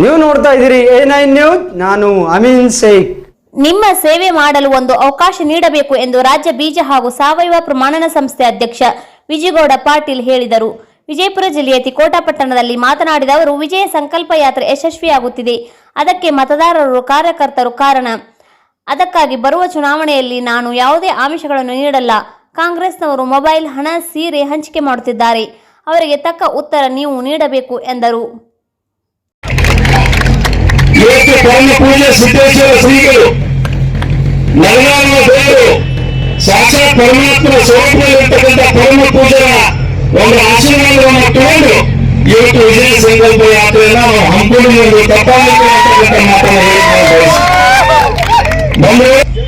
ನೀವು ನೋಡ್ತಾ ಇದ್ದೀರಿ A9 ನ್ಯೂಸ್. ನಾನು ಅಮೀನ್ ಶೇಖ್. ನಿಮ್ಮ ಸೇವೆ ಮಾಡಲು ಒಂದು ಅವಕಾಶ ನೀಡಬೇಕು ಎಂದು ರಾಜ್ಯ ಬೀಜ ಹಾಗೂ ಸಾವಯವ ಪ್ರಮಾಣನ ಸಂಸ್ಥೆ ಅಧ್ಯಕ್ಷ ವಿಜಯಗೌಡ ಪಾಟೀಲ್ ಹೇಳಿದರು. ವಿಜಯಪುರ ಜಿಲ್ಲೆಯ ತಿಕೋಟಾ ಪಟ್ಟಣದಲ್ಲಿ ಮಾತನಾಡಿದ ಅವರು, ವಿಜಯ ಸಂಕಲ್ಪ ಯಾತ್ರೆ ಯಶಸ್ವಿಯಾಗುತ್ತಿದೆ. ಅದಕ್ಕೆ ಮತದಾರರು, ಕಾರ್ಯಕರ್ತರು ಕಾರಣ. ಅದಕ್ಕಾಗಿ ಬರುವ ಚುನಾವಣೆಯಲ್ಲಿ ನಾನು ಯಾವುದೇ ಆಮಿಷಗಳನ್ನು ನೀಡಲ್ಲ. ಕಾಂಗ್ರೆಸ್ನವರು ಮೊಬೈಲ್, ಹಣ, ಸೀರೆ ಹಂಚಿಕೆ ಮಾಡುತ್ತಿದ್ದಾರೆ. ಅವರಿಗೆ ತಕ್ಕ ಉತ್ತರ ನೀವು ನೀಡಬೇಕು ಎಂದರು. ಇವತ್ತು ಪರಮ ಪೂಜ್ಯ ಸಿದ್ದೇಶ್ವರ ಶ್ರೀಗಳು ನರನಾಮ ದೇವರು ಸಾಕ್ಷಾತ್ ಪರಮಾತ್ಮ ಸ್ವರೂಪದಲ್ಲಿರ್ತಕ್ಕಂಥ ಪರಮ ಪೂಜರ ಒಂದು ಆಶೀರ್ವಾದವನ್ನು ತಗೊಂಡು ಇವತ್ತು ವಿಜಯ ಸಂಕಲ್ಪ ಯಾತ್ರೆಯನ್ನ ನಾವು ಹಮ್ಮಿಕೊಂಡು ತಪ್ಪಾಗಲಿಕ್ಕೆ ಮಾತನ್ನು ಹೇಳಿ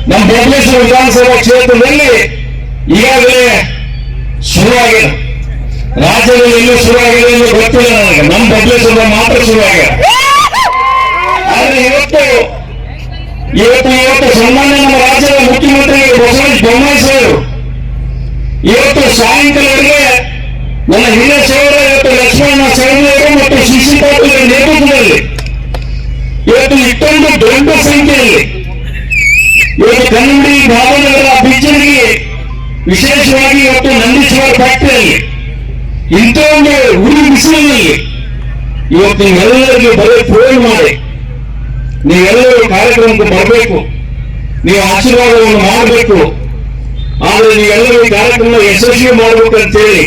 ನಮ್ಮ ಬಬಲೇಶ್ವರ ವಿಧಾನಸಭಾ ಕ್ಷೇತ್ರದಲ್ಲಿ ಈಗಾಗಲೇ ಶುರುವಾಗಿದೆ. ರಾಜ್ಯದಲ್ಲಿ ಎಲ್ಲೂ ಶುರುವಾಗಿದೆ ಎಂದು ಗೊತ್ತಿಲ್ಲ ನನಗೆ. ನಮ್ಮ ಬಬಲೇಶ್ವರ ಮಾತ್ರ ಶುರುವಾಗಿದೆ. ಆದ್ರೆ ಇವತ್ತು ಸನ್ಮಾನ್ಯ ನಮ್ಮ ರಾಜ್ಯದ ಮುಖ್ಯಮಂತ್ರಿ ಬಸವರಾಜ ಬೊಮ್ಮಾಯಿ ಸಾಹೇಬರು ಇವತ್ತು ಸಾಯಂಕಾಲವರೆಗೆ ನನ್ನ ಹಿರಿಯ ಸಹೋದರ ಇವತ್ತು ಲಕ್ಷ್ಮಣ ಸವದಿಯವರು ಮತ್ತು ಶಿಶಿ ಪಾಟೀಲ್ ನೇತೃತ್ವದಲ್ಲಿ ಇವತ್ತು ಇಷ್ಟೊಂದು ದೊಡ್ಡ ಸಂಖ್ಯೆಯಲ್ಲಿ ಇವತ್ತು ಕನ್ನಡಿ ಭಾವನಗರ ಬಿಜ್ಜರಿಗೆ ವಿಶೇಷವಾಗಿ ಇವತ್ತು ನಂದೀಶ್ವರ ಫ್ಯಾಕ್ಟರಿಯಲ್ಲಿ ಇಂಥ ಒಂದು ಉರಿ ಬಿಸಿಲಿನಲ್ಲಿ ಇವತ್ತು ನೀವೆಲ್ಲರಿಗೂ ಬರೀ ಫೋನ್ ಮಾಡಿ ನೀವೆಲ್ಲರೂ ಕಾರ್ಯಕ್ರಮಕ್ಕೆ ಬರಬೇಕು, ನೀವು ಆಶೀರ್ವಾದವನ್ನು ಮಾಡಬೇಕು. ಆದರೆ ನೀವೆಲ್ಲರೂ ಕಾರ್ಯಕ್ರಮ ಯಶಸ್ವಿ ಮಾಡಬೇಕು ಅಂತೇಳಿ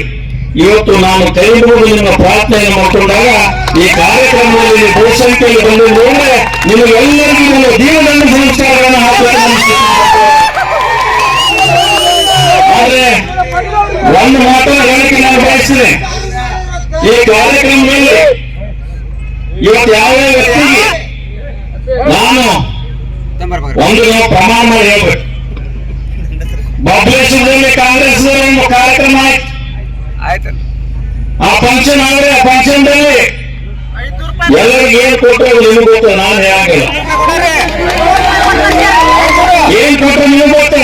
ಇವತ್ತು ನಾನು ಕೈ ಮುಗಿದು ನಿಮ್ಮ ಪ್ರಾರ್ಥನೆಯನ್ನು ಮಾಡಿಕೊಂಡಾಗ ಈ ಕಾರ್ಯಕ್ರಮದಲ್ಲಿ ಬಹುಸಂಖ್ಯೆಯಲ್ಲಿ ಬಂದಿದ್ದು ಅಂದ್ರೆ ನಿಮಗೆಲ್ಲರಿಗೂ ನಿಮ್ಮ ಜೀವನದ ಸಂಸ್ಕಾರಗಳನ್ನು ಹಾಕಬೇಕು. ಆದ್ರೆ ಒಂದು ಮಾತನ್ನು ಹೇಳಕ್ಕೆ ನಾನು ಬಯಸ್ತೇನೆ, ಈ ಕಾರ್ಯಕ್ರಮದಲ್ಲಿ ಇವತ್ತು ಯಾವುದೇ ವ್ಯಕ್ತಿಗೆ ನಾನು ಒಂದು ಪ್ರಮಾಣ ಮಾಡಿ ಹೇಳ್ಬೇಕು. ಬಬಲೇಶ್ವರದಲ್ಲಿ ಕಾಂಗ್ರೆಸ್ ಒಂದು ಕಾರ್ಯಕ್ರಮ ಆಯ್ತು. ಆ ಫಂಕ್ಷನ್ ಆದ್ರೆ ಆ ಫಂಕ್ಷನ್ ದಲ್ಲಿ ಎಲ್ಲರಿಗೂ ಏನ್ ಕೊಟ್ಟರು ನಿಮ್ಗೆ ಗೊತ್ತ, ನಾನು ಹೇಳಂಗಿಲ್ಲ. ಏನ್ ಕೊಟ್ಟರು ನಿಮ್ಗೆ ಗೊತ್ತ.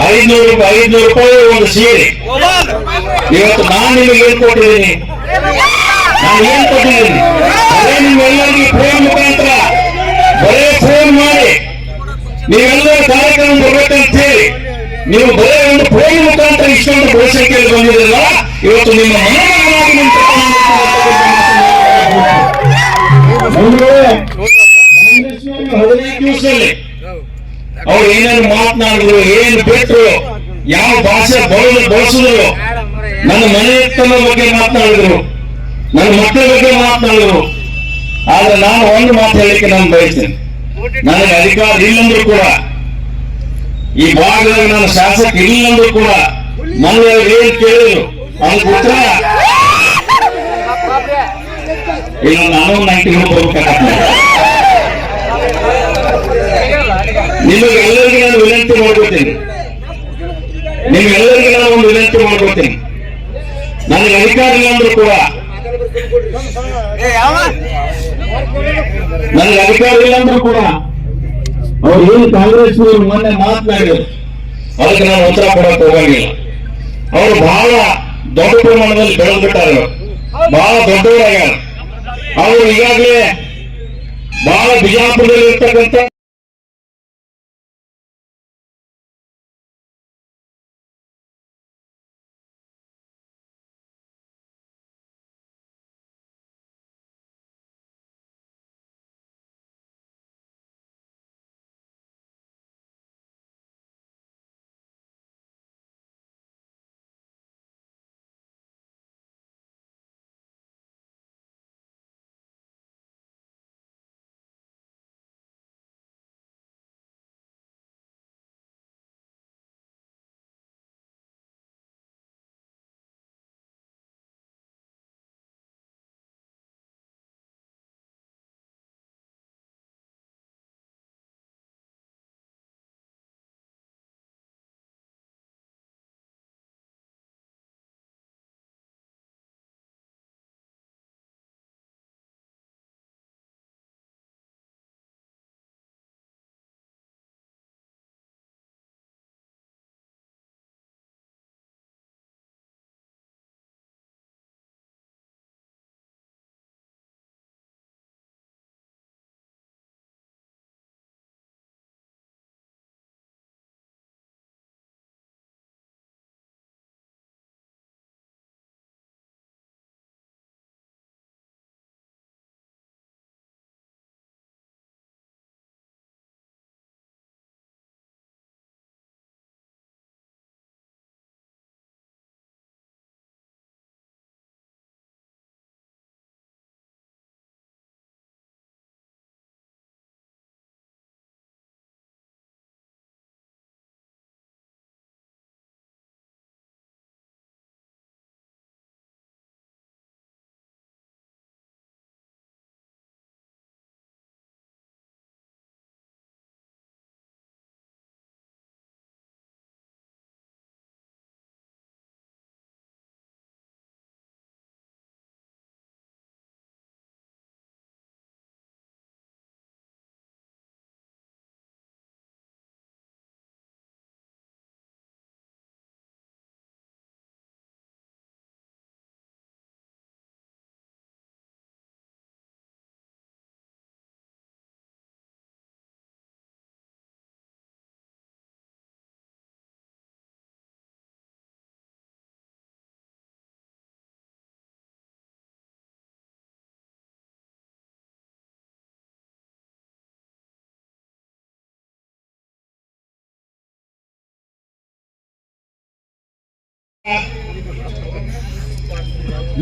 500 ರೂಪಾಯಿ ಒಂದು ಸೀರೆ. ಇವತ್ತು ನಾನು ನಿಮಗೆ ಏನ್ ಕೊಟ್ಟಿದ್ದೀನಿ, ನಾನು ಏನ್ ಕೊಟ್ಟಿದ್ದೀನಿ ಅದೇ ನಿಮ್ಮೆಲ್ಲರಿಗೂ ಫೋನ್ ಮುಖಾಂತರ ಬರೇ ಫೋನ್ ಮಾಡಿ ನೀವೆಲ್ಲರೂ ಕಾರ್ಯಕ್ರಮ ಬರ್ಬೇಕಂತ ಹೇಳಿ ನೀವು ಬರೇ ಒಂದು ಫೋನ್ ಮುಖಾಂತರ ಇಷ್ಟೊಂದು ಬಹುಸಂಖ್ಯೆಯಲ್ಲಿ ಬಂದಿರಲ್ಲ. ಇವತ್ತು ನಿಮ್ಮ ಮನೋಮನವಾಗಿ 15 ದಿವಸದಲ್ಲಿ ಅವ್ರು ಏನೇನು ಮಾತನಾಡಿದ್ರು, ಏನು ಬಿಟ್ಟರು, ಯಾವ ಭಾಷೆ ಬಳಸಿದ್ರು, ನನ್ನ ಮನೆತನ ಬಗ್ಗೆ ಮಾತನಾಡಿದ್ರು, ನನ್ನ ಮಕ್ಕಳ ಬಗ್ಗೆ ಮಾತನಾಡಿದ್ರು. ಆದ್ರೆ ನಾನು ಒಂದು ಮಾತು ಹೇಳಲಿಕ್ಕೆ ನಾನು ಬಯಸ್ತೇನೆ, ನನಗೆ ಅಧಿಕಾರ ಇಲ್ಲಂದ್ರೂ ಕೂಡ, ಈ ಭಾಗದಲ್ಲಿ ನಾನು ಶಾಸಕ ಇಲ್ಲಂದ್ರೂ ಕೂಡ ಮನೆಯವರು ಏನ್ ಕೇಳಿದ್ರು ಅದಕ್ಕೆ ಉತ್ತರ ಇಲ್ಲ. ನಾನು 90 ಬರ್ಬೇಕಾಗ್ತದೆ. ನಿಮಗೆಲ್ಲರಿಗೂ ನಾನು ವಿನಂತಿ ಮಾಡ್ಕೊತೀನಿ, ನಿಮ್ಗೆಲ್ಲರಿಗೂ ನಾನು ಒಂದು ವಿನಂತಿ ಮಾಡ್ಕೊತೀನಿ. ನನಗೆ ಅಧಿಕಾರ ಇಲ್ಲ ಅಂದ್ರೂ ಕೂಡ, ನನಗೆ ಅಧಿಕಾರ ಇಲ್ಲ ಅಂದ್ರೂ ಕೂಡ ಅವ್ರು ಏನು ಕಾಂಗ್ರೆಸ್ ಮೊನ್ನೆ ಮಾತನಾಡಿದ್ರು ಅದಕ್ಕೆ ನಾನು ಉತ್ತರ ಕೊಡಕ್ಕೆ ಹೋಗಂಗಿಲ್ಲ. ಅವರು ಬಹಳ ದೊಡ್ಡ ಪ್ರಮಾಣದಲ್ಲಿ ಬೆಳೆದು ಬಿಟ್ಟಾರೆ, ಬಹಳ ದೊಡ್ಡವರಾಗ್ಯಾರ. ಅವರು ಈಗಾಗಲೇ ಬಹಳ ಬಿಜಾಪುರದಲ್ಲಿ ಇರ್ತಕ್ಕಂಥ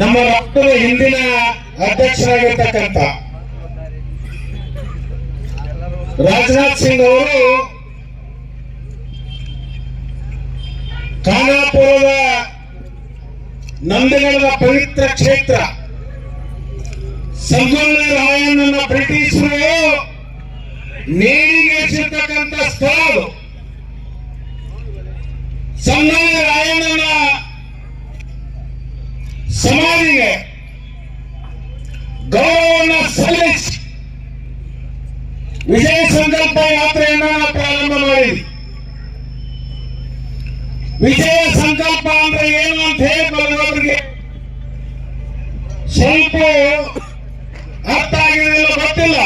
ನಮ್ಮ ರಾಷ್ಟ್ರದ ಹಿಂದಿನ ಅಧ್ಯಕ್ಷರಾಗಿರ್ತಕ್ಕಂಥ ರಾಜನಾಥ್ ಸಿಂಗ್ ಅವರು ಖಾನಾಪುರದ ನಂದಗಡದ ಪವಿತ್ರ ಕ್ಷೇತ್ರ ಸಂಗೊಳ್ಳಿ ರಾಯಣ್ಣನ ಬ್ರಿಟಿಷರು ನೇಣಿಗೇರಿಸಿರ್ತಕ್ಕಂಥ ಸ್ಥಳ ಅದು. ಸಂಗೊಳ್ಳಿ ರಾಯಣ್ಣನ ಸಮಾಧಿಗೆ ಗೌರವವನ್ನು ಸಲ್ಲಿಸಿ ವಿಜಯ ಸಂಕಲ್ಪ ಯಾತ್ರೆಯನ್ನ ನಾವು ಪ್ರಾರಂಭ ಮಾಡಿದ್ವಿ. ವಿಜಯ ಸಂಕಲ್ಪ ಅಂದ್ರೆ ಏನು ಅಂತ ಹೇಳಿ ಬರೋರಿಗೆ ಸ್ವಲ್ಪ ಅರ್ಥ ಆಗಿದೆಯಲ್ಲ ಗೊತ್ತಿಲ್ಲ,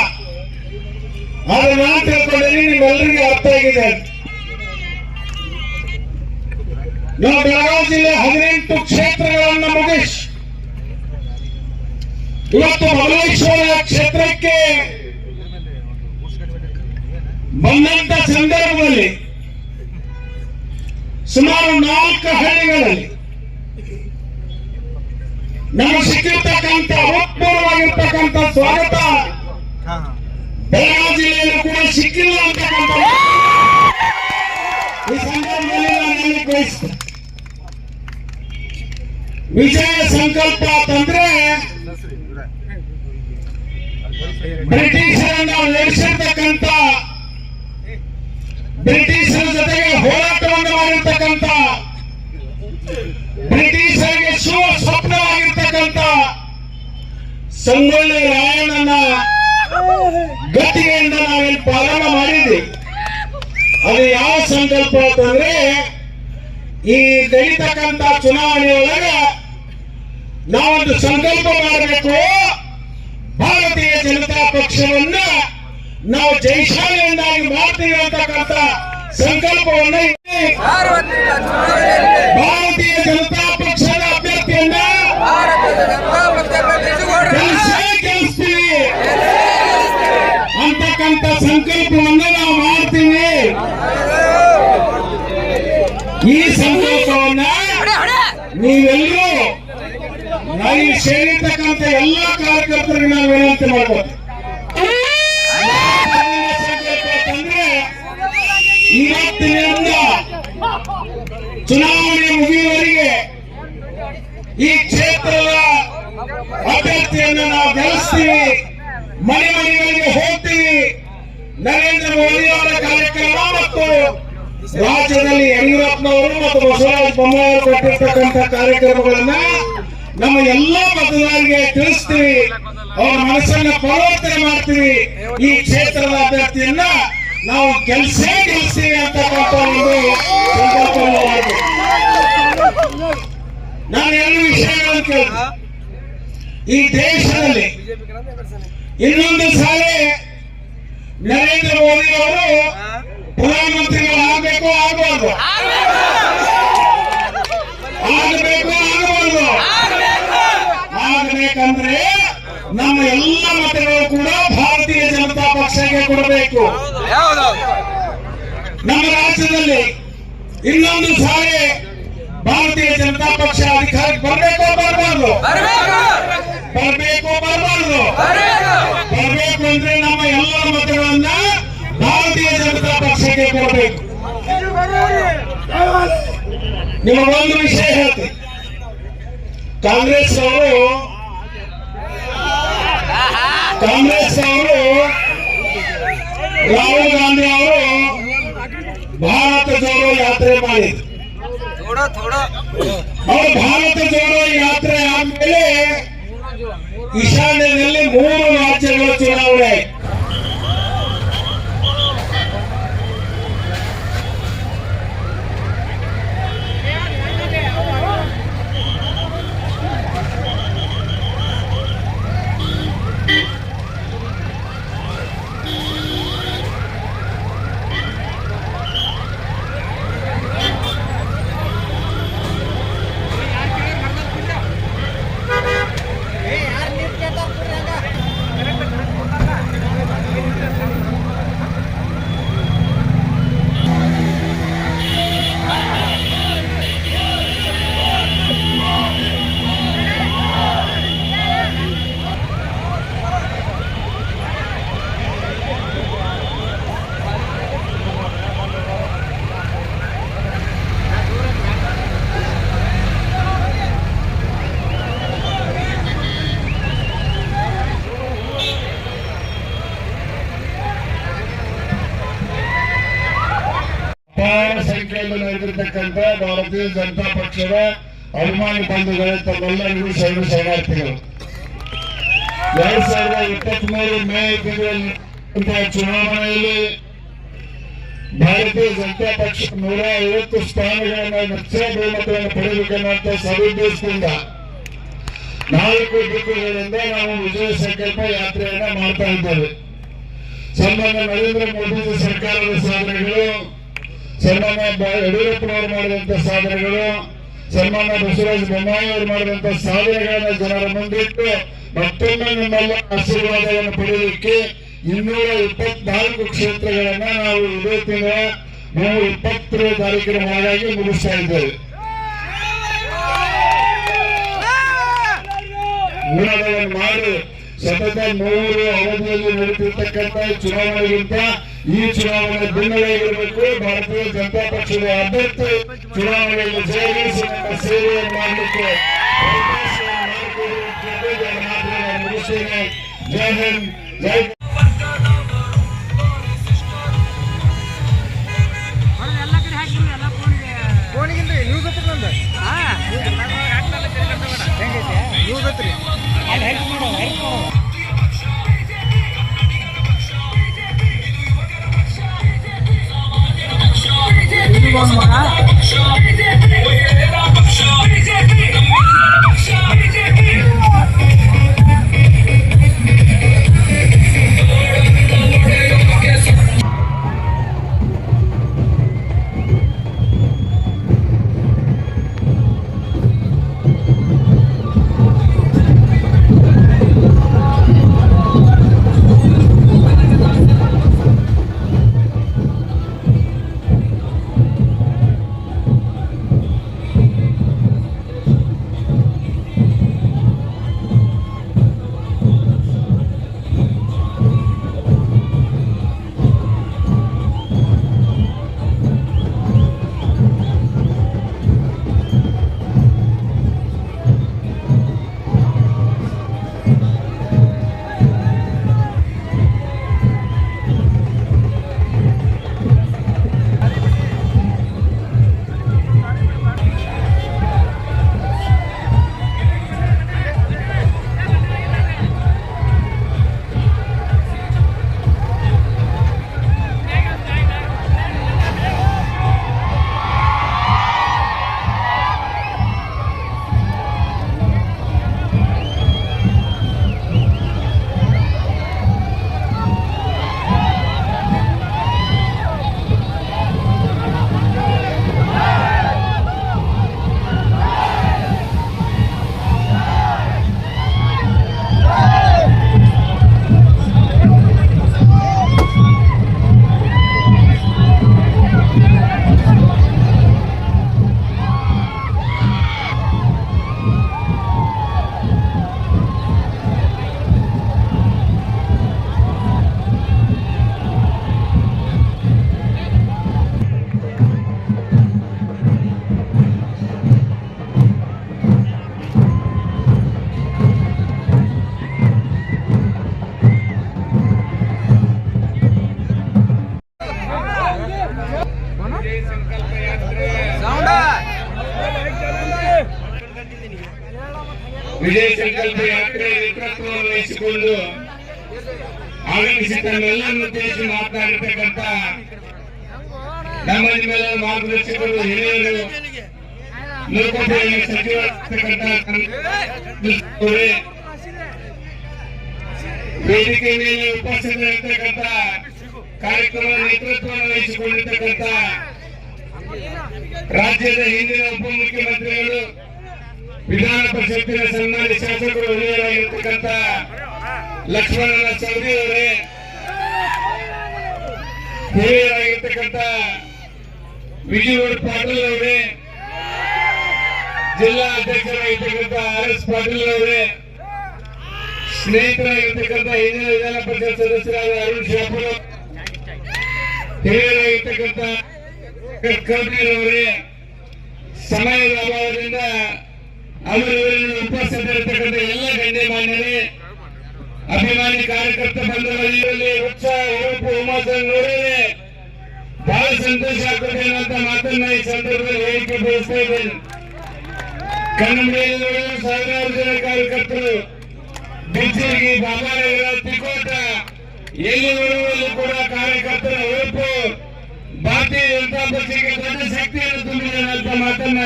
ಆದ್ರೆ ನಾನು ತಿಳ್ಕೊಂಡಿದ್ದೀನಿ ನಿಮ್ಮೆಲ್ಲರಿಗೂ ಅರ್ಥ ಆಗಿದೆ. ನಾವು ಬೆಳಗಾವಿ ಜಿಲ್ಲೆ 18 ಕ್ಷೇತ್ರಗಳನ್ನು ಮುಗಿಸಿ ಇವತ್ತು ಬಬಲೇಶ್ವರ ಕ್ಷೇತ್ರಕ್ಕೆ ಬಂದಂತ ಸಂದರ್ಭದಲ್ಲಿ ಸುಮಾರು 4 ಹಳ್ಳಿಗಳಲ್ಲಿ ನಮಗೆ ಸಿಕ್ಕಿರ್ತಕ್ಕಂಥ ಅಭೂತಪೂರ್ವವಾಗಿರ್ತಕ್ಕಂಥ ಸ್ವಾಗತ ಬೆಳಗಾವಿ ಜಿಲ್ಲೆಯಲ್ಲೂ ಕೂಡ ಸಿಕ್ಕಿಲ್ಲ ಅಂತಕ್ಕಂಥ ಈ ಸಂದರ್ಭದಲ್ಲಿ ನಾನು ಹೇಳಲಿಕ್ಕೆ ಬಯಸ್ತೇನೆ. ವಿಜಯ ಸಂಕಲ್ಪ ಅಂತಂದ್ರೆ ಬ್ರಿಟಿಷರನ್ನ ನಡೆಸಿರ್ತಕ್ಕಂಥ, ಬ್ರಿಟಿಷರ ಜೊತೆಗೆ ಹೋರಾಟವನ್ನು ಮಾಡಿರ್ತಕ್ಕಂಥ, ಬ್ರಿಟಿಷರಿಗೆ ಶುಭ ಸ್ವಪ್ನವಾಗಿರ್ತಕ್ಕಂಥ ಸಂಗೊಳ್ಳಿ ರಾಯಣ್ಣನ ಗದ್ದಿಗೆಯಿಂದ ನಾವೇನು ಪಾಲನೆ ಮಾಡಿದ್ವಿ. ಅದು ಯಾವ ಸಂಕಲ್ಪ ಅಂತಂದ್ರೆ ಈ ನಡೀತಕ್ಕಂಥ ಚುನಾವಣೆಯೊಳಗೆ ನಾವೊಂದು ಸಂಕಲ್ಪ ಮಾಡಬೇಕು, ಭಾರತೀಯ ಜನತಾ ಪಕ್ಷವನ್ನ ನಾವು ಜಯಶಾಲಿಯನ್ನಾಗಿ ಮಾಡ್ತೀವಿ ಅಂತಕ್ಕಂಥ ಸಂಕಲ್ಪವನ್ನ ಭಾರತೀಯ ಜನತಾ ಪಕ್ಷದ ಅಭ್ಯರ್ಥಿಯನ್ನ ಗೆಲ್ಲಿಸ್ತೀವಿ ಅಂತಕ್ಕಂಥ ಸಂಕಲ್ಪವನ್ನ ನಾವು ಮಾಡ್ತೀವಿ. ಈ ಸಂಕಲ್ಪವನ್ನ ನೀವೆಲ್ಲರೂ ನಾವು ಸೇರಿರ್ತಕ್ಕಂಥ ಎಲ್ಲಾ ಕಾರ್ಯಕರ್ತರಿಗೆ ನಾವು ವಿನಂತಿ ಮಾಡಬಹುದು. ಸಂಕಲ್ಪ ಇವತ್ತಿನಿಂದ ಚುನಾವಣೆ ಮುಗಿಯುವವರೆಗೆ ಈ ಕ್ಷೇತ್ರದ ಅಭ್ಯರ್ಥಿಯನ್ನು ನಾವು ಗೆಲ್ಲಿಸ್ತೀವಿ, ಮನೆ ಮನೆಗಳಿಗೆ ಹೋಗ್ತೀವಿ. ನರೇಂದ್ರ ಮೋದಿ ಅವರ ಕಾರ್ಯಕ್ರಮ ಮತ್ತು ರಾಜ್ಯದಲ್ಲಿ ಯಡಿಯೂರಪ್ಪನವರು ಮತ್ತು ಬಸವರಾಜ ಬೊಮ್ಮಾಯಿ ಕೊಟ್ಟಿರ್ತಕ್ಕಂಥ ಕಾರ್ಯಕ್ರಮಗಳನ್ನ ನಮ್ಮ ಎಲ್ಲಾ ಮತದಾರರಿಗೆ ತಿಳಿಸ್ತೀವಿ, ಅವರ ಮನಸ್ಸನ್ನ ಪರಿವರ್ತನೆ ಮಾಡ್ತೀವಿ. ಈ ಕ್ಷೇತ್ರದ ಅಭ್ಯರ್ಥಿಯನ್ನ ನಾವು ಗೆಲ್ಸ್ತೀವಿ ಅಂತಕ್ಕಂಥ ಒಂದು ಸಂಕಲ್ಪವನ್ನು ಮಾಡಿ ನಾನು ಎರಡು ವಿಷಯಗಳನ್ನು ಕೇಳಿದೆ. ಈ ದೇಶದಲ್ಲಿ ಇನ್ನೊಂದು ಸಾರಿ ನರೇಂದ್ರ ಮೋದಿ ಅವರು ಪ್ರಧಾನಮಂತ್ರಿಗಳಾಗಬೇಕು, ಆಗಬಾರ್ದು, ಆಗಬೇಕು, ಆಗಬಾರ್ದು. ಆಗಬೇಕಂದ್ರೆ ನಮ್ಮ ಎಲ್ಲ ಮತಗಳು ಕೂಡ ಭಾರತೀಯ ಜನತಾ ಪಕ್ಷಕ್ಕೆ ಕೊಡಬೇಕು. ನಮ್ಮ ರಾಜ್ಯದಲ್ಲಿ ಇನ್ನೊಂದು ಸಾರಿ ಭಾರತೀಯ ಜನತಾ ಪಕ್ಷ ಅಧಿಕಾರಕ್ಕೆ ಬರಬೇಕು, ಬರಬಾರ್ದು, ಬರಬೇಕು, ಬರಬಾರ್ದು. ಬರಬೇಕು ಅಂದ್ರೆ ನಮ್ಮ ಎಲ್ಲ ಮತಗಳನ್ನ ಭಾರತೀಯ ಜನತಾ ಪಕ್ಷಕ್ಕೆ ಕೊಡಬೇಕು. ನಿಮಗೊಂದು ವಿಷಯ ಹೇಳ್ತೀನಿ, ಕಾಂಗ್ರೆಸ್ ಅವರು ರಾಹುಲ್ ಗಾಂಧಿ ಅವರು ಭಾರತ ಜೋಡೋ ಯಾತ್ರೆ ಮಾಡಿದ್ರು. ಅವರು ಭಾರತ ಜೋಡೋ ಯಾತ್ರೆ ಆದ್ಮೇಲೆ ಈಶಾನ್ಯದಲ್ಲಿ 3 ರಾಜ್ಯಗಳ ಚುನಾವಣೆ ಆಯಿತು. ಬಂದಿರತಕ್ಕಂಥ ಭಾರತೀಯ ಜನತಾ ಪಕ್ಷದ ಅಭಿಮಾನಿ ಬಂಧುಗಳೇ, ತಮ್ಮೆಲ್ಲರಿಗೂ ಶರಣಾರ್ಥಿಗಳು. 2023 ಮೇ ತಿಂಗಳಲ್ಲಿ ಚುನಾವಣೆಯಲ್ಲಿ ಭಾರತೀಯ ಜನತಾ ಪಕ್ಷ 150 ಸ್ಥಾನಗಳನ್ನು ನಿಶ್ಚಯ ಬಹುಮತವನ್ನು ಪಡೆಯಬೇಕೆನ್ನುವಂತ ಸದುದ್ದೇಶದಿಂದ 4 ದಿಕ್ಕುಗಳಿಂದ ನಾವು ವಿಜಯ ಸಂಕಲ್ಪ ಯಾತ್ರೆಯನ್ನ ಮಾಡ್ತಾ ಇದ್ದೇವೆ. ಸನ್ಮಾನ್ಯ ನರೇಂದ್ರ ಮೋದಿ ಸರ್ಕಾರದ ಸಾಧನೆಗಳು, ಸನ್ಮಾನ್ಯ ಯಡಿಯೂರಪ್ಪನವರು ಮಾಡಿದಂತ ಸಾಧನೆಗಳು, ಸನ್ಮಾನ್ಯ ಬಸವರಾಜ ಬೊಮ್ಮಾಯಿ ಅವರು ಮಾಡಿದಂತ ಸಾಧನೆಗಳನ್ನು ಜನರ ಮುಂದಿಟ್ಟು ಮತ್ತೊಮ್ಮೆ ನಿಮ್ಮೆಲ್ಲ ಆಶೀರ್ವಾದವನ್ನು ಪಡೆಯಲಿಕ್ಕೆ 224 ಕ್ಷೇತ್ರಗಳನ್ನ ನಾವು ಇದೇ ತಿಂಗಳ 20 ತಾರೀಕಿನ ಒಳಗಾಗಿ ಮುಗಿಸ್ತಾ ಇದ್ದೇವೆ. ಗುಣಗಳನ್ನು ಮಾಡಿ ಸತತ 3 ಅವಧಿಯಲ್ಲಿ ನಡೆಯುತ್ತಿರ್ತಕ್ಕಂಥ ಚುನಾವಣೆಗಿಂತ ಈ ಚುನಾವಣೆ ಭಿನ್ನವಾಗಿರಬೇಕು. ಭಾರತೀಯ ಜನತಾ ಪಕ್ಷದ ಅಭ್ಯರ್ಥಿ ಚುನಾವಣೆಯಲ್ಲಿ ಜಯಗಳಿಸಿ ನಮ್ಮ ಸೇವೆಯನ್ನು ಮಾಡಲಿಕ್ಕೆ ಮುಗಿಸ್ತೇನೆ. ಜೈ ಹಿಂದ್, ಜೈ ವಿಜಯ ಸಂಕಲ್ಪ ಯಾತ್ರೆ ನೇತೃತ್ವವನ್ನು ವಹಿಸಿಕೊಂಡು ಆಗಮಿಸಿ ತಮ್ಮೆಲ್ಲರನ್ನು ಉದ್ದೇಶಿಸಿ ಮಾತನಾಡಿರ್ತಕ್ಕಂಥ ನಮ್ಮ ನಿಮ್ಮೆಲ್ಲರ ಮಾರ್ಗದರ್ಶಕರು, ಹಿರಿಯರು, ಲೋಕೋಪಯೋಗಿ ಸಚಿವರಾಗಿರ್ತಕ್ಕಂಥ ವೇದಿಕೆ ಮೇಲೆ ಉಪಸ್ಥಿತರಿರ್ತಕ್ಕಂಥ ಕಾರ್ಯಕ್ರಮ ನೇತೃತ್ವವನ್ನು ವಹಿಸಿಕೊಂಡಿರ್ತಕ್ಕಂಥ ರಾಜ್ಯದ ಹಿಂದಿನ ಉಪಮುಖ್ಯಮಂತ್ರಿಗಳು, ವಿಧಾನ ಪರಿಷತ್ತಿನ ಸನ್ಮಾನ್ಯ ಶಾಸಕರು, ಹಿರಿಯರಾಗಿರ್ತಕ್ಕಂಥ ಲಕ್ಷ್ಮಣ ಸವದಿ ಅವರೇ, ಹಿರಿಯರಾಗಿರ್ತಕ್ಕಂಥ ವಿಜಯಗೌಡ ಪಾಟೀಲ್ ಅವರೇ, ಜಿಲ್ಲಾ ಅಧ್ಯಕ್ಷರಾಗಿರ್ತಕ್ಕಂಥ RS ಪಾಟೀಲ್ ಅವರೇ, ಸ್ನೇಹಿತರಾಗಿರ್ತಕ್ಕಂಥ ಹಿಂದಿನ ವಿಧಾನ ಪರಿಷತ್ ಸದಸ್ಯರಾದ ಅರುಣ್ ಶಾಪುರ್, ಹಿರಿಯರಾಗಿರ್ತಕ್ಕಂಥ ಕರ್ಕರ್ಣಿಯವರೇ, ಸಮಯದ ಅಭಾವದಿಂದ ಅವರು ಉಪಸ್ಥಿತರಿರ್ತಕ್ಕಂಥ ಎಲ್ಲ ಗಣ್ಯಮಾನ್ಯರೇ, ಅಭಿಮಾನಿ ಕಾರ್ಯಕರ್ತ ಬಂಧುಗಳಲ್ಲಿ ಉತ್ಸಾಹ, ಹುರುಪು, ಹುಮ್ಮಸ್ಸನ್ನು ನೋಡಿದರೆ ಬಹಳ ಸಂತೋಷ ಆಗ್ತದೆ ಅಂತ ಮಾತನ್ನ ಈ ಸಂದರ್ಭದಲ್ಲಿ ಹೇಳಿಕೆ ಬಯಸ್ತಾ ಇದ್ದೇನೆ. ಕನ್ನಂಬಾಡಿಯಲ್ಲಿ ಸಾವಿರಾರು ಜನ ಕಾರ್ಯಕರ್ತರು ಬಿಜ್ಜರ್ಗಿ, ಬಾಬಾನಗರ, ತಿಕೋಟ ಎಲ್ಲಿ ನೋಡುವಲ್ಲಿ ಕೂಡ ಕಾರ್ಯಕರ್ತರ ಉಡುಪು ಭಾರತೀಯ ಜನತಾ ಪಕ್ಷಕ್ಕೆ ದೊಡ್ಡ ಶಕ್ತಿಯನ್ನು ತುಂಬಿದೆ ಅಂತ ಮಾತನ್ನ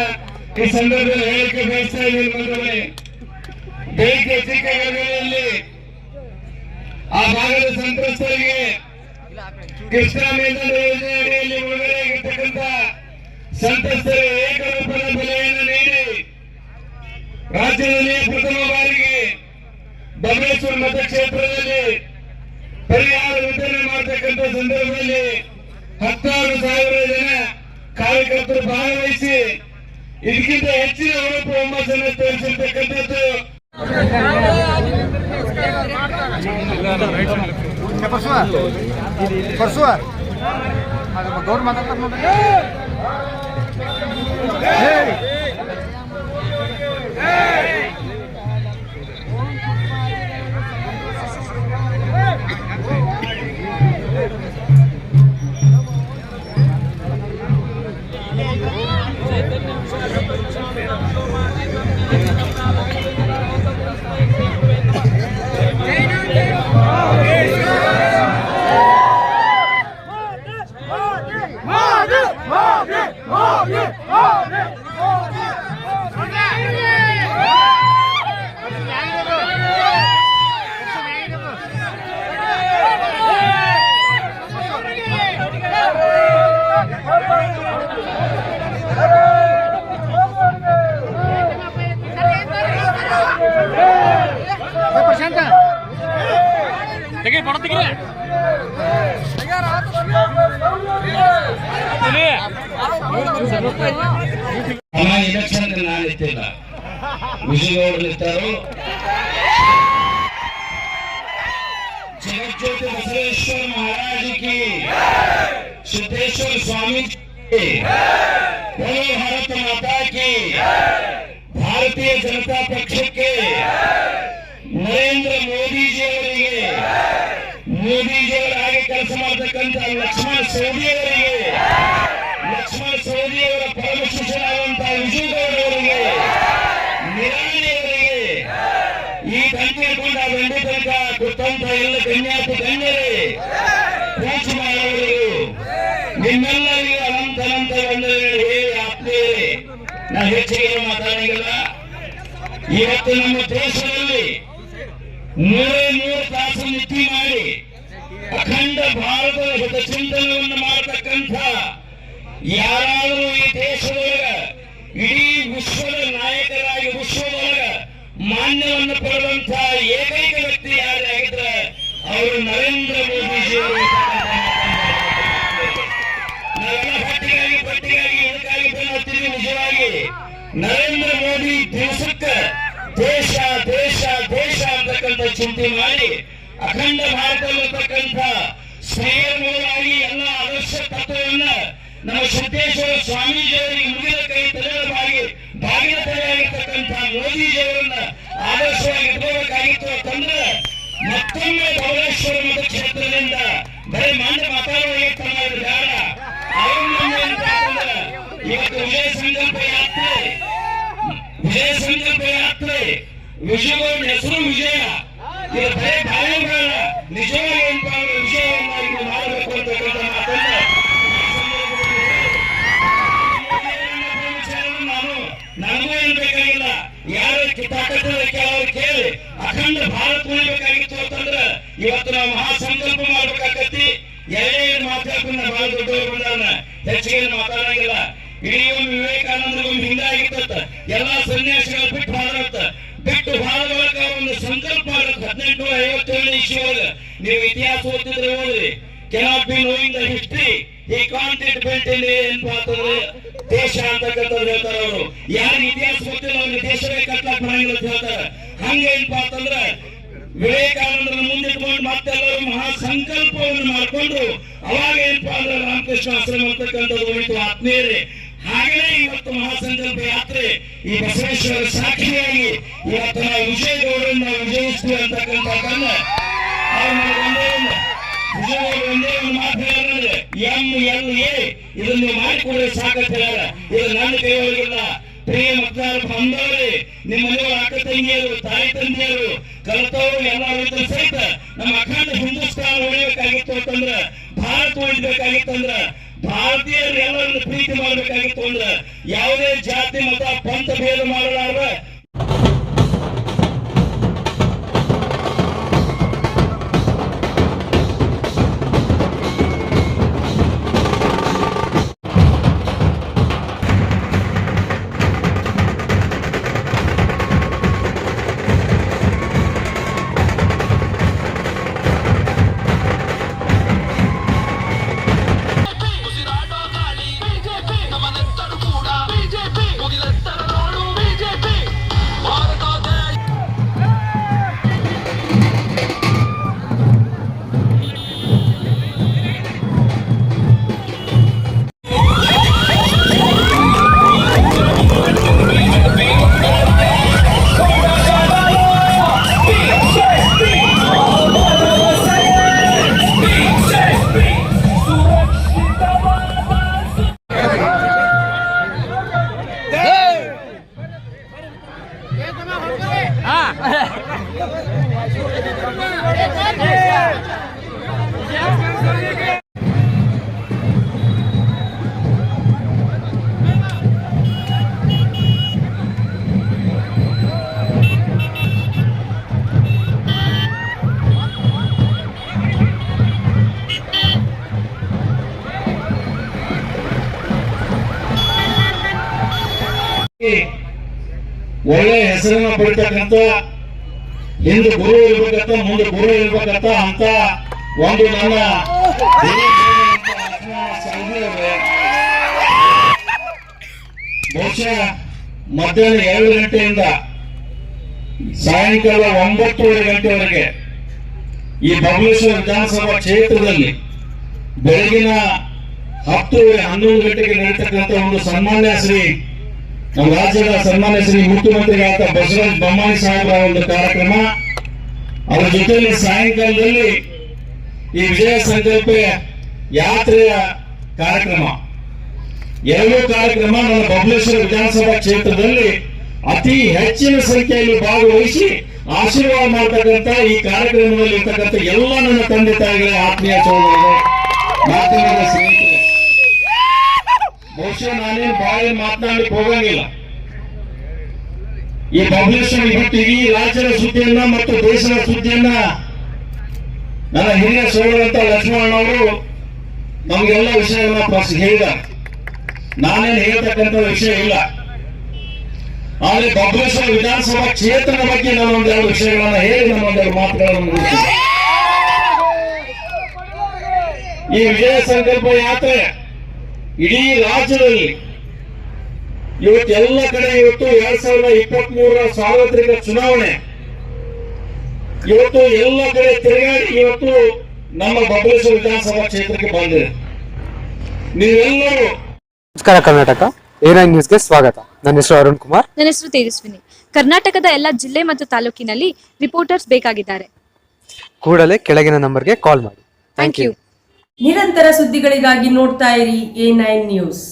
ಈ ಸಂದರ್ಭದಲ್ಲಿ ಹೇಳಿಕೆ ಬಯಸ್ತಾ ಇದ್ದೀನಿ. ಬಂಧುಗಳೇ, ಬೇಡಿಕೆ ಚಿಕ್ಕಗಳಲ್ಲಿ ಆ ಭಾಗದ ಸಂತ್ರಸ್ತರಿಗೆ ಕೃಷ್ಣಾ ಮೇಲ್ದಂಡೆ ಯೋಜನೆ ಅಡಿಯಲ್ಲಿ ಮುಳುಗಡೆಯಾಗಿರ್ತಕ್ಕಂಥ ಸಂತ್ರಸ್ತರಿಗೆ ಏಕರೂಪದ ಬೆಲೆಯನ್ನು ನೀಡಿ ರಾಜ್ಯದಲ್ಲಿ ಪ್ರಥಮ ಬಾರಿಗೆ ಬಬಲೇಶ್ವರ ಮತಕ್ಷೇತ್ರದಲ್ಲಿ ಪರಿಹಾರ ವಿತರಣೆ ಮಾಡತಕ್ಕಂಥ ಸಂದರ್ಭದಲ್ಲಿ 16,000 ಜನ ಕಾರ್ಯಕರ್ತರು ಭಾಗವಹಿಸಿ ಇದಕ್ಕಿಂತ ಹೆಚ್ಚಿನ ಉಡುಪು ಹುಮ್ಮಸ್ಸನ್ನು ತೋರಿಸಿರ್ತಕ್ಕಂಥದ್ದು. ಗೌರ್ ಮಾತಾಡ್ತಾರೆ ನೋಡಿ. ಪ್ರಶಾಂತ ತೆಗಿ ಬಡ ತೆಗಿ ಇಲೆಕ್ಷನ್ ನಾನು ಇತ್ತಿಲ್ಲ, ವಿಜಯಗೌಡರು ಇರ್ತಾರು. ಜಗಜ್ಯೋತಿ ಬಸವೇಶ್ವರ ಮಹಾರಾಜ್ ಕಿ, ಸಿದ್ದೇಶ್ವರ ಸ್ವಾಮಿ ಕಿ, बोलो भारत माता की, ಭಾರತೀಯ ಜನತಾ ಪಕ್ಷಕ್ಕೆ, ನರೇಂದ್ರ ಮೋದಿಜಿಯವರಿಗೆ, ಮೋದಿಜಿಯವರ ಹಾಗೆ ಕೆಲಸ ಮಾಡತಕ್ಕಂಥ ಲಕ್ಷ್ಮಣ ಸವದಿಯವರಿಗೆ, ಲಕ್ಷ್ಮಣ ಸವದಿಯವರ ಪರಮ ಶಿಷ್ಯರಾದಂತಹ ವಿಜಯಗೌಡರವರಿಗೆ, ನಿರಾಣಿಯವರಿಗೆ, ಈ ತಂತಿ ಹಿಡ್ಕೊಂಡು ಆ ದಂಡಿ ತನಕ ಕೊಟ್ಟಂತ ಎಲ್ಲ ಗಣ್ಯಾತಿ ಗಣ್ಯರೇ, ಪೂಜೆ ಮಾಡುವವರಿಗೂ ನಿಮ್ಮೆಲ್ಲರಿಗೂ ಅನಂತ ಅನಂತ ವಂದನೆಗಳು ಹೇಳಿ ಆತ್ಮೀಯರೇ. ನಾ ಹೆಚ್ಚಿಗೆ ಮಾತಾಡಂಗಿಲ್ಲ. ಇವತ್ತು ನಮ್ಮ ದೇಶದಲ್ಲಿ 3 ತಾಸು ನಿತ್ಯ ಮಾಡಿ ಅಖಂಡ ಭಾರತದ ಹಿತಚಿಂತನವನ್ನು ಮಾಡತಕ್ಕಂಥ ಯಾರಾದರೂ ಈ ದೇಶದೊಳಗ, ಇಡೀ ವಿಶ್ವದ ನಾಯಕರಾಗಿ ವಿಶ್ವದೊಳಗ ಮಾನ್ಯವನ್ನು ಪಡೆದಂತ ಏಕೈಕ ವ್ಯಕ್ತಿ ಯಾರೇ ಆಗಿದ್ರೆ ಅವರು ನರೇಂದ್ರ ಮೋದಿಜಿಯವರು. ನಾವೆಲ್ಲ ಪಟ್ಟಿಗಾಗಿ ಇದಕ್ಕಾಗಿ ಬೆನ್ನತ್ತೀವಿ. ನಿಜವಾಗಿ ನರೇಂದ್ರ ಮೋದಿ ದಿವಸಕ್ಕೆ ದೇಶ ದೇಶ ದೇಶ ಅಂತಕ್ಕಂಥ ಚಿಂತೆ ಮಾಡಿ ಅಖಂಡ ಭಾರತದಲ್ಲಿರ್ತಕ್ಕಂಥ ಸ್ನೇಹಮೂಲವಾಗಿ ಎಲ್ಲ ಆದರ್ಶ ತತ್ವವನ್ನ ನಮ್ಮ ಸಿದ್ದೇಶ್ವರ ಸ್ವಾಮೀಜಿಯವರಿಗೆ ಮುಗಿದ ಕೈ ತಲೆಯಾಗಿ ಬಾಗಿನ ತಲೆಯಾಗಿರ್ತಕ್ಕಂಥ ಮೋದಿಜಿಯವರನ್ನ ಆದರ್ಶವಾಗಿ ಇಟ್ಕೋಬೇಕಾಗಿತ್ತು ಅಂತಂದ್ರೆ ಮತ್ತೊಮ್ಮೆ ಬಬಲೇಶ್ವರ ಮತಕ್ಷೇತ್ರದಿಂದ ಬರೀ ಮಾನ್ಯ ಮಾತಾಡುವ ಬೇಡ. ಇವತ್ತು ವಿಜಯ ಸಂಕಲ್ಪ ಯಾತ್ರೆ ವಿಜಯಗೌಡ ಹೆಸರು ವಿಜಯ, ಇದು ಬರೀ ಬಾಯಿ ಬೇಡ, ನಿಜವಾಗಿ ಏನಪ್ಪ ವಿಜಯವನ್ನ ಮಾಡಬೇಕು ಅಂತಕ್ಕಂಥ ಮಾತನ್ನ ನನಗೂ ಏನ್ ಬೇಕಾಗಿಲ್ಲ. ಯಾರು ತಾಕತ್ತಿನ ಕೆಲವರು ಕೇಳಿ ಅಖಂಡ ಭಾರತ ಉಳಿಬೇಕಾಗಿತ್ತು ಅಂತಂದ್ರೆ ಇವತ್ತು ನಾವು ಮಹಾಸಂಕಲ್ಪ ಮಾಡ್ಬೇಕಾಗತ್ತಿ. ಎರಡೇ ಮಾತಾಡ್ಕೊಂಡು ಬಹಳ ದೊಡ್ಡವರು ಬಂದವನ್ನ ಹೆಚ್ಚಿಗೆ ಮಾತಾಡಂಗಿಲ್ಲ. ಇಡೀ ಒಂದು ವಿವೇಕಾನಂದರಿಗೊಂದು ಹಿಂಗಾಗಿತ್ತ, ಎಲ್ಲಾ ಸನ್ಯಾಸಿಗಳು ಬಿಟ್ಟು ಭಾರತ ಒಳಗ ಒಂದು ಸಂಕಲ್ಪ ಆಗುತ್ತೆ. 1857 ಇಸ್ವಿಯೊಳಗ ನೀವು ಇತಿಹಾಸ ಓದ್ತಿದ್ರೆ ಹೋದ್ರಿ, cannot be knowing the history ಈ ಕಾಂಟೆಂಟ್ ಬಿಲ್ಟ್ ಇಲ್ಲಿ ಏನಪ್ಪಾ ಅಂತಂದ್ರೆ ದೇಶ ಅಂತಕ್ಕಂಥದ್ದು ಹೇಳ್ತಾರೆ ಅವರು. ಯಾರಿಗೆ ಇತಿಹಾಸ ಗೊತ್ತಿಲ್ಲ ಅವ್ರಿಗೆ ದೇಶವೇ ಕಟ್ಲಾಕ್ ಬರಂಗಿಲ್ಲ ಅಂತ ಹೇಳ್ತಾರೆ. ಹಂಗೆ ಏನಪ್ಪಾ ಅಂತಂದ್ರೆ ವಿವೇಕಾನಂದರ ಮುಂದಿಟ್ಕೊಂಡು ಮತ್ತೆಲ್ಲರೂ ಮಹಾ ಸಂಕಲ್ಪವನ್ನು ಮಾಡಿಕೊಂಡು ಅವಾಗ ಏನಪ್ಪಾ ಅಂದ್ರೆ ರಾಮಕೃಷ್ಣ ಆಶ್ರಮ ಅಂತಕ್ಕಂಥದ್ದು ಉಳಿತು. ಆತ್ಮೀಯರೇ, ಹಾಗೆಯೇ ಇವತ್ತು ಮಹಾಸಂಕಲ್ಪ ಯಾತ್ರೆ ಈ ಬಸವೇಶ್ವರ ಸಾಕ್ಷಿಯಾಗಿ ಇವತ್ತು ನಾವು ವಿಜಯಗೌಡರನ್ನ ವಿಜಯಿಸ್ತೀವಿ ಅಂತಕ್ಕಂಥದ್ದನ್ನ ಒಂದೇ ಒಂದು ಮಾತು ಹೇಳಿದ್ರೆ MLA ಇದನ್ನ ನೀವು ಮಾಡಿಕೊಡ್ರೆ ಸಾಕಂತ ಹೇಳ್ಯಾರ. ಇದು ನನ್ನ ಕೈಯೊಳಗಿಲ್ಲ. ಪ್ರಿಯ ಮತದಾರ ಬಂದವರೇ, ನಿಮ್ಮ ಮನೆಯ ಅಕ್ಕ ತಂಗಿಯರು, ತಾಯಿ ತಂದೆಯರು, ಕಲಿತವರು ಎಲ್ಲರೂ ಸಹಿತ ನಮ್ಮ ಅಖಂಡ ಹಿಂದೂಸ್ತಾನ ಉಳಿಬೇಕಾಗಿತ್ತು ಅಂತಂದ್ರ, ಭಾರತ ಉಳಿಬೇಕಾಗಿತ್ತಂದ್ರ, ಭಾರತೀಯರು ಎಲ್ಲರನ್ನು ಪ್ರೀತಿ ಮಾಡಬೇಕಾಗಿತ್ತು ಅಂದ್ರ ಯಾವುದೇ ಜಾತಿ ಮತ ಪಂಥ ಭೇದ ಮಾಡಲಾರ ಒಳ್ಳೆ ಹೆಸರನ್ನ ಪಡಿತಕ್ಕಂತ, ಹಿಂದೆ ಗುರು ಇರ್ಬೇಕಂತ, ಮುಂದೆ ಗುರು ಇರ್ಬೇಕಂತ ಅಂತ ಒಂದು ನನ್ನ ಬಹುಶಃ ಮಧ್ಯಾಹ್ನ 2 ಗಂಟೆಯಿಂದ ಸಾಯಂಕಾಲ 9:30 ಗಂಟೆವರೆಗೆ ಈ ಬಬಲೇಶ್ವರ ವಿಧಾನಸಭಾ ಕ್ಷೇತ್ರದಲ್ಲಿ ಬೆಳಗಿನ 10:30-11 ಗಂಟೆಗೆ ನಡೀತಕ್ಕಂಥ ಒಂದು ಸನ್ಮಾನ್ಯ ಶ್ರೀ ನಮ್ಮ ರಾಜ್ಯದ ಸನ್ಮಾನ್ಯ ಶ್ರೀ ಮುಖ್ಯಮಂತ್ರಿಗಳಾದ ಬಸವರಾಜ ಬೊಮ್ಮಾಯಿ ಸಾಹೇಬರ ಒಂದು ಕಾರ್ಯಕ್ರಮ, ಅವರ ಜೊತೆಯಲ್ಲಿ ಸಾಯಂಕಾಲದಲ್ಲಿ ಈ ವಿಜಯ ಸಂಕಲ್ಪ ಯಾತ್ರೆಯ ಕಾರ್ಯಕ್ರಮ, ಎರಡೂ ಕಾರ್ಯಕ್ರಮ ನನ್ನ ಬಬಲೇಶ್ವರ ವಿಧಾನಸಭಾ ಕ್ಷೇತ್ರದಲ್ಲಿ ಅತಿ ಹೆಚ್ಚಿನ ಸಂಖ್ಯೆಯಲ್ಲಿ ಭಾಗವಹಿಸಿ ಆಶೀರ್ವಾದ ಮಾಡತಕ್ಕಂತ ಈ ಕಾರ್ಯಕ್ರಮದಲ್ಲಿ ಇರ್ತಕ್ಕಂಥ ಎಲ್ಲ ನನ್ನ ತಂದೆ ತಾಯಿಗಳ ಆತ್ಮೀಯ ಸಹೋದರರು, ಮಾಧ್ಯಮದ ಸ್ನೇಹಿತರೆ, ಬಹುಶಃ ನಾನೇನು ಬಾಯಿ ಮಾತನಾಡಲಿಕ್ಕೆ ಹೋಗಂಗಿಲ್ಲ. ಈ ಬಬಲೇಶ್ವರ ಇವತ್ತು ಇಡೀ ರಾಜ್ಯದ ಸುದ್ದಿಯನ್ನ ಮತ್ತು ದೇಶದ ಸುದ್ದಿಯನ್ನ ನನ್ನ ಹಿರಿಯ ಸೋದರಂತ ಲಕ್ಷ್ಮಣನವರು ನಮಗೆಲ್ಲ ವಿಷಯವನ್ನ ಹೇಳಿದ್ದಾರೆ. ನಾನೇನು ಹೇಳ್ತಕ್ಕಂಥ ವಿಷಯ ಇಲ್ಲ. ಆದ್ರೆ ಬಬಲೇಶ್ವರ ವಿಧಾನಸಭಾ ಕ್ಷೇತ್ರದ ಬಗ್ಗೆ ನಾನು ಒಂದೆರಡು ವಿಷಯಗಳನ್ನ ಹೇಳಿ ನಾನು ಒಂದೆರಡು ಮಾತುಗಳನ್ನು ಮುಗಿಸ್ತೇನೆ. ಈ ವಿಜಯ ಸಂಕಲ್ಪ ಯಾತ್ರೆ ಇಡೀ ರಾಜ್ಯದಲ್ಲಿ ಇವತ್ತು ಎಲ್ಲ ಕಡೆ ಇವತ್ತು 2023 ಸಾರ್ವತ್ರಿಕ ಚುನಾವಣೆ ಇವತ್ತು ಎಲ್ಲ ಕಡೆ ತಿರುಗಾಡಿ ಇವತ್ತು ನಮ್ಮ ಬಬಲೇಶ್ವರ ವಿಧಾನಸಭಾ ಕ್ಷೇತ್ರಕ್ಕೆ ಬಂದಿದೆ. ನೀವೆಲ್ಲರೂ ನಮಸ್ಕಾರ ಕರ್ನಾಟಕ A9 ನ್ಯೂಸ್ಗೆ ಸ್ವಾಗತ. ನನ್ನ ಹೆಸರು ಅರುಣ್ ಕುಮಾರ್. ನನ್ನ ಹೆಸರು ತೇಜಸ್ವಿನಿ. ಕರ್ನಾಟಕದ ಎಲ್ಲ ಜಿಲ್ಲೆ ಮತ್ತು ತಾಲೂಕಿನಲ್ಲಿ ರಿಪೋರ್ಟರ್ಸ್ ಬೇಕಾಗಿದ್ದಾರೆ. ಕೂಡಲೇ ಕೆಳಗಿನ ನಂಬರ್ಗೆ ಕಾಲ್ ಮಾಡಿ. Thank you. ನಿರಂತರ ಸುದ್ದಿಗಳಿಗಾಗಿ ನೋಡ್ತಾ ಇರಿ A9 ನ್ಯೂಸ್.